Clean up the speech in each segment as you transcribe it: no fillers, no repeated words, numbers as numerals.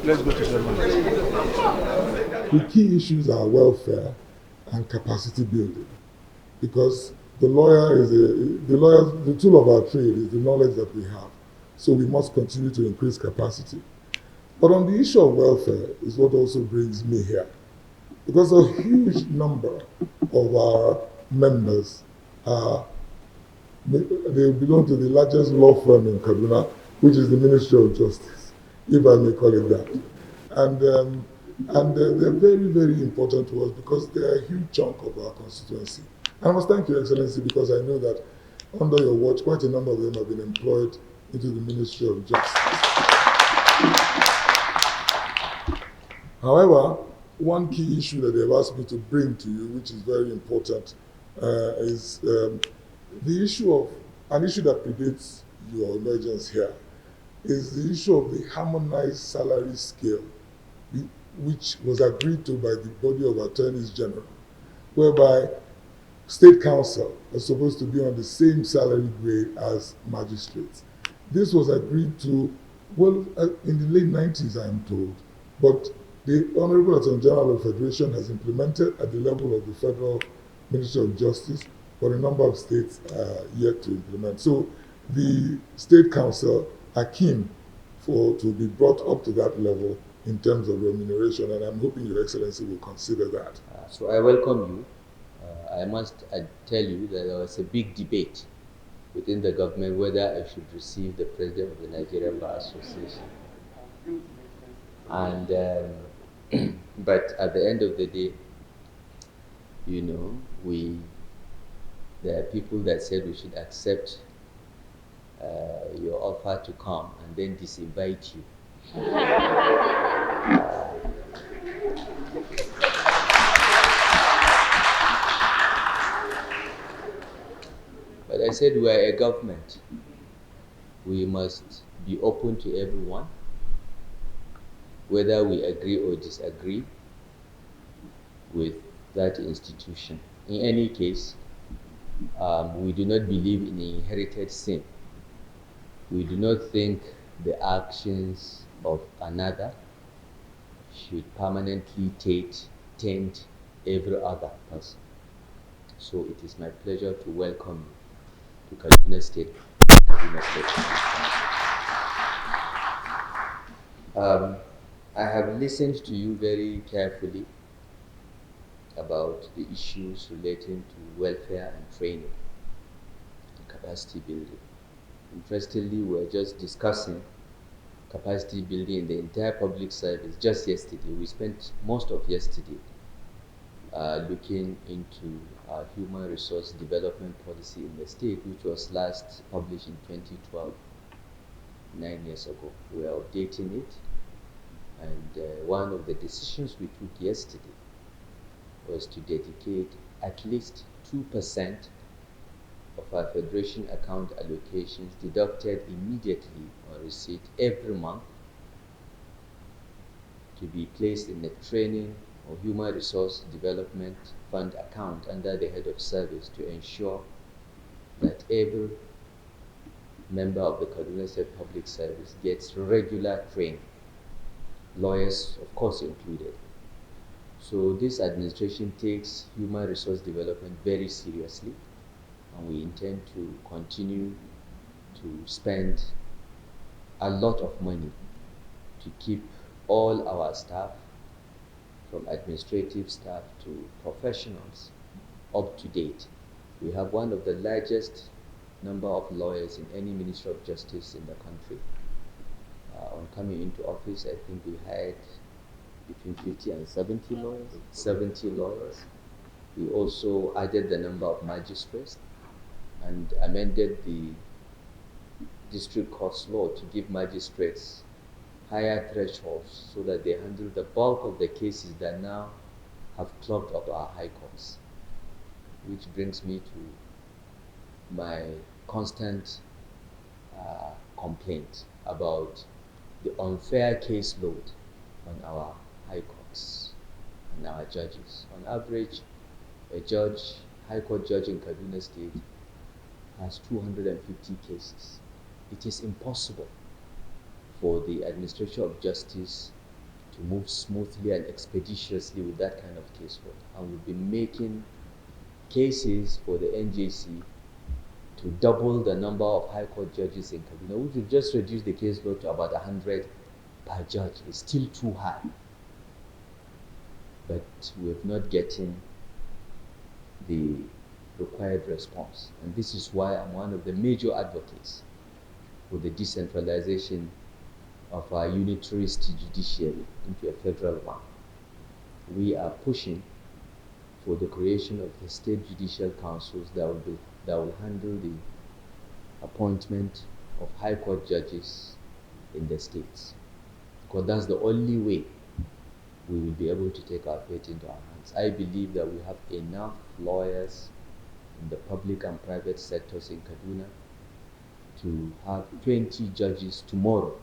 Let's go to The key issues are welfare and capacity building, because the tool of our trade is the knowledge that we have. So we must continue to increase capacity. But on the issue of welfare is what also brings me here, because a huge number of our members they belong to the largest law firm in Kaduna, which is the Ministry of Justice, if I may call it that. And they're very, very important to us because they're a huge chunk of our constituency. And I must thank Your Excellency, because I know that under your watch, quite a number of them have been employed into the Ministry of Justice. However, one key issue that they've asked me to bring to you, which is very important, is the issue of, an issue that predates your emergence here, is the issue of the harmonized salary scale, which was agreed to by the body of attorneys general, whereby state council are supposed to be on the same salary grade as magistrates. This was agreed to, in the late 90s, I am told, but the Honorable Attorney General of the Federation has implemented at the level of the Federal Ministry of Justice, but a number of states are yet to implement. So the State Council are keen to be brought up to that level in terms of remuneration, and I'm hoping Your Excellency will consider that. So I welcome you. I must tell you that there was a big debate within the government whether I should receive the President of the Nigerian Bar Association. And but at the end of the day, you know, there are people that said we should accept your offer to come and then disinvite you. But I said we are a government. We must be open to everyone, whether we agree or disagree with that institution. In any case, we do not believe in inherited sin. We do not think the actions of another should permanently taint every other person. So it is my pleasure to welcome you to Kaduna State. I have listened to you very carefully about the issues relating to welfare and training and capacity building. Interestingly, we were just discussing capacity building in the entire public service just yesterday. We spent most of yesterday looking into our human resource development policy in the state, which was last published in 2012, 9 years ago. We are updating it, and one of the decisions we took yesterday was to dedicate at least 2% of our Federation account allocations deducted immediately on receipt every month to be placed in the training or human resource development fund account under the head of service to ensure that every member of the Kaduna State Public Service gets regular training, lawyers of course included. So this administration takes human resource development very seriously, and we intend to continue to spend a lot of money to keep all our staff, from administrative staff to professionals, up to date. We have one of the largest number of lawyers in any Ministry of Justice in the country. On coming into office, I think we had between 50 and 70 lawyers. 70 lawyers. We also added the number of magistrates and amended the district court law to give magistrates higher thresholds so that they handle the bulk of the cases that now have clogged up our high courts. Which brings me to my constant complaint about the unfair caseload on our high courts and our judges. On average, a judge, high court judge in Kaduna State has 250 cases. It is impossible for the administration of justice to move smoothly and expeditiously with that kind of caseload. And we've been making cases for the NJC to double the number of High Court judges in Kaduna, which will just reduce the caseload to about 100 per judge. It's still too high. But we've not getting the required response. And this is why I'm one of the major advocates for the decentralization of our unitaristic judiciary into a federal one. We are pushing for the creation of the state judicial councils that will handle the appointment of high court judges in the states, because that's the only way we will be able to take our fate into our hands. I believe that we have enough lawyers in the public and private sectors in Kaduna to have 20 judges tomorrow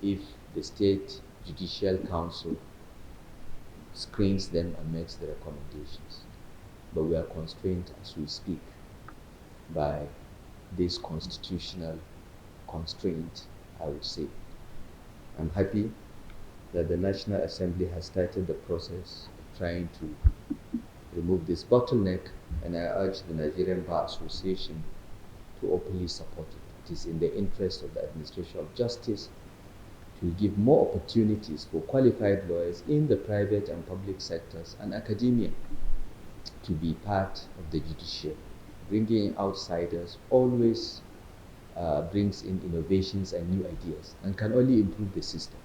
if the State Judicial Council screens them and makes the recommendations. But we are constrained as we speak by this constitutional constraint, I would say. I'm happy that the National Assembly has started the process of trying to remove this bottleneck, and I urge the Nigerian Bar Association to openly support it. It is in the interest of the administration of justice to give more opportunities for qualified lawyers in the private and public sectors and academia to be part of the judiciary. Bringing in outsiders always brings in innovations and new ideas and can only improve the system.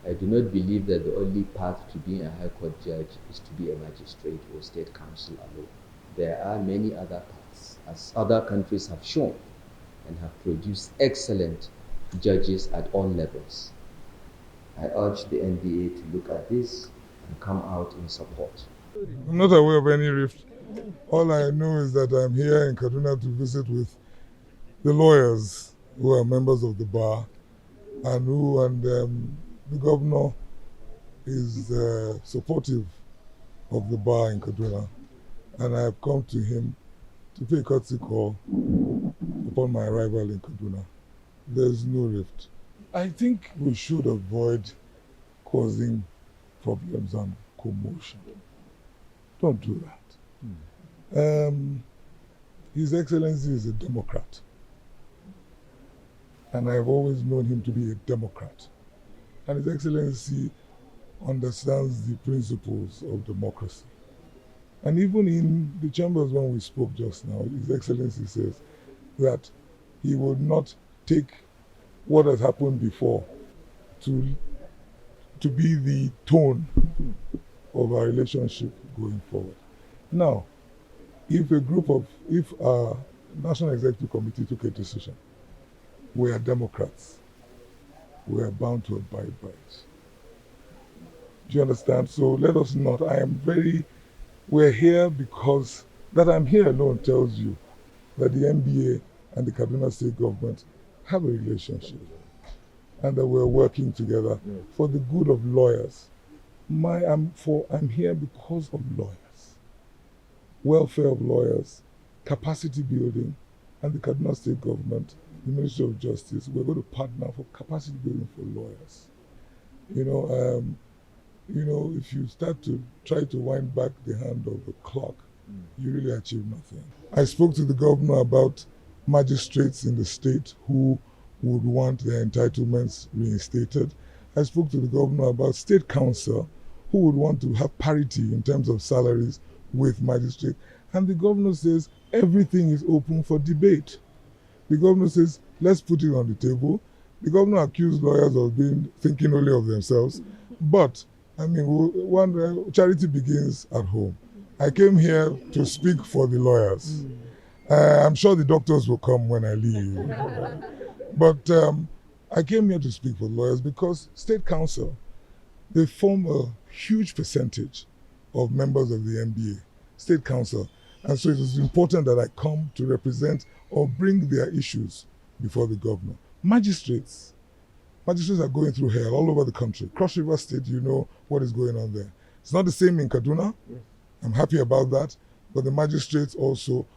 I do not believe that the only path to being a high court judge is to be a magistrate or state counsel alone. There are many other paths, as other countries have shown and have produced excellent judges at all levels. I urge the NBA to look at this and come out in support. I'm not aware of any rift. All I know is that I'm here in Kaduna to visit with the lawyers who are members of the bar and the governor is supportive of the bar in Kaduna, and I have come to him to pay a courtesy call upon my arrival in Kaduna. There's no rift. I think we should avoid causing problems and commotion. Don't do that. His Excellency is a Democrat, and I've always known him to be a Democrat. And His Excellency understands the principles of democracy. And even in the chambers when we spoke just now, His Excellency says that he would not take what has happened before to be the tone of our relationship going forward. Now, if our National Executive Committee took a decision, we are Democrats, we are bound to abide by it. Do you understand? So let us not, we're here because, that I'm here alone tells you that the NBA and the Kaduna State government have a relationship and that we're working together for the good of lawyers. I'm here because of lawyers, welfare of lawyers, capacity building, and the Kaduna State government, the Ministry of Justice. We're going to partner for capacity building for lawyers. If you start to try to wind back the hand of the clock, you really achieve nothing. I spoke to the governor about magistrates in the state who would want their entitlements reinstated. I spoke to the governor about state council who would want to have parity in terms of salaries with magistrates. And the governor says everything is open for debate. The governor says, let's put it on the table. The governor accused lawyers of thinking only of themselves. But, charity begins at home. I came here to speak for the lawyers. I'm sure the doctors will come when I leave. But I came here to speak for lawyers because State Council, they form a huge percentage of members of the NBA, State Council. And so it is important that I come to represent or bring their issues before the governor. Magistrates are going through hell all over the country. Cross River State, you know what is going on there. It's not the same in Kaduna. Yes. I'm happy about that. But the magistrates also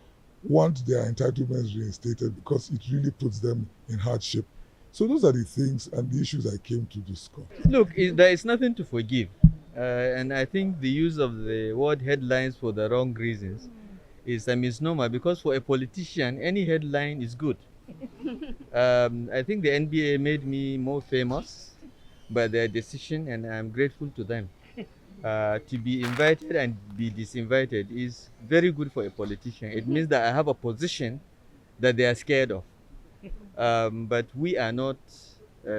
want their entitlements reinstated because it really puts them in hardship. So those are the things and the issues I came to discuss. Look, there is nothing to forgive. And I think the use of the word headlines for the wrong reasons is a misnomer, because for a politician, any headline is good. I think the NBA made me more famous by their decision, and I'm grateful to them. To be invited and be disinvited is very good for a politician. It means that I have a position that they are scared of. But we are not uh,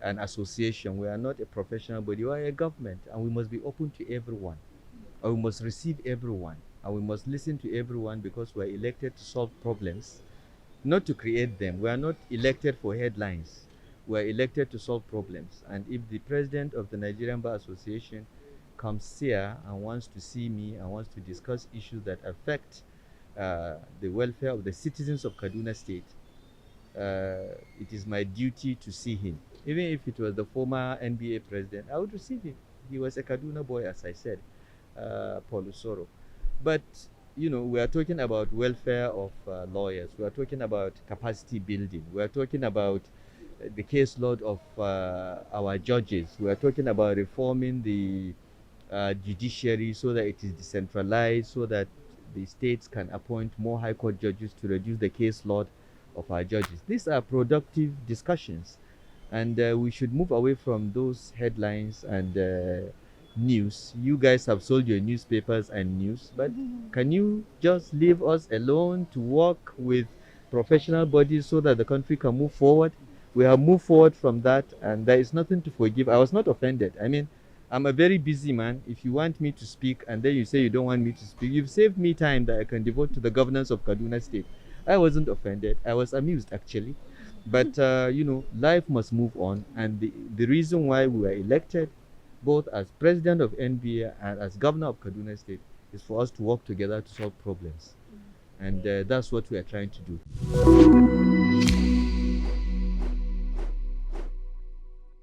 an association. We are not a professional body. We are a government, and we must be open to everyone. And we must receive everyone, and we must listen to everyone, because we are elected to solve problems, not to create them. We are not elected for headlines. We are elected to solve problems. And if the president of the Nigerian Bar Association comes here and wants to see me and wants to discuss issues that affect the welfare of the citizens of Kaduna State, it is my duty to see him. Even if it was the former NBA president, I would receive him. He was a Kaduna boy, as I said, Paul Usoro. But we are talking about welfare of lawyers. We are talking about capacity building. We are talking about the caseload of our judges. We are talking about reforming the judiciary so that it is decentralized, so that the states can appoint more high court judges to reduce the caseload of our judges. These are productive discussions, and we should move away from those headlines and news. You guys have sold your newspapers and news, but can you just leave us alone to work with professional bodies so that the country can move forward? We have moved forward from that, and there is nothing to forgive. I was not offended. I mean, I'm a very busy man. If you want me to speak and then you say you don't want me to speak, you've saved me time that I can devote to the governance of Kaduna State. I wasn't offended. I was amused, actually. But, life must move on. And the reason why we were elected, both as president of NBA and as governor of Kaduna State, is for us to work together to solve problems. And that's what we are trying to do.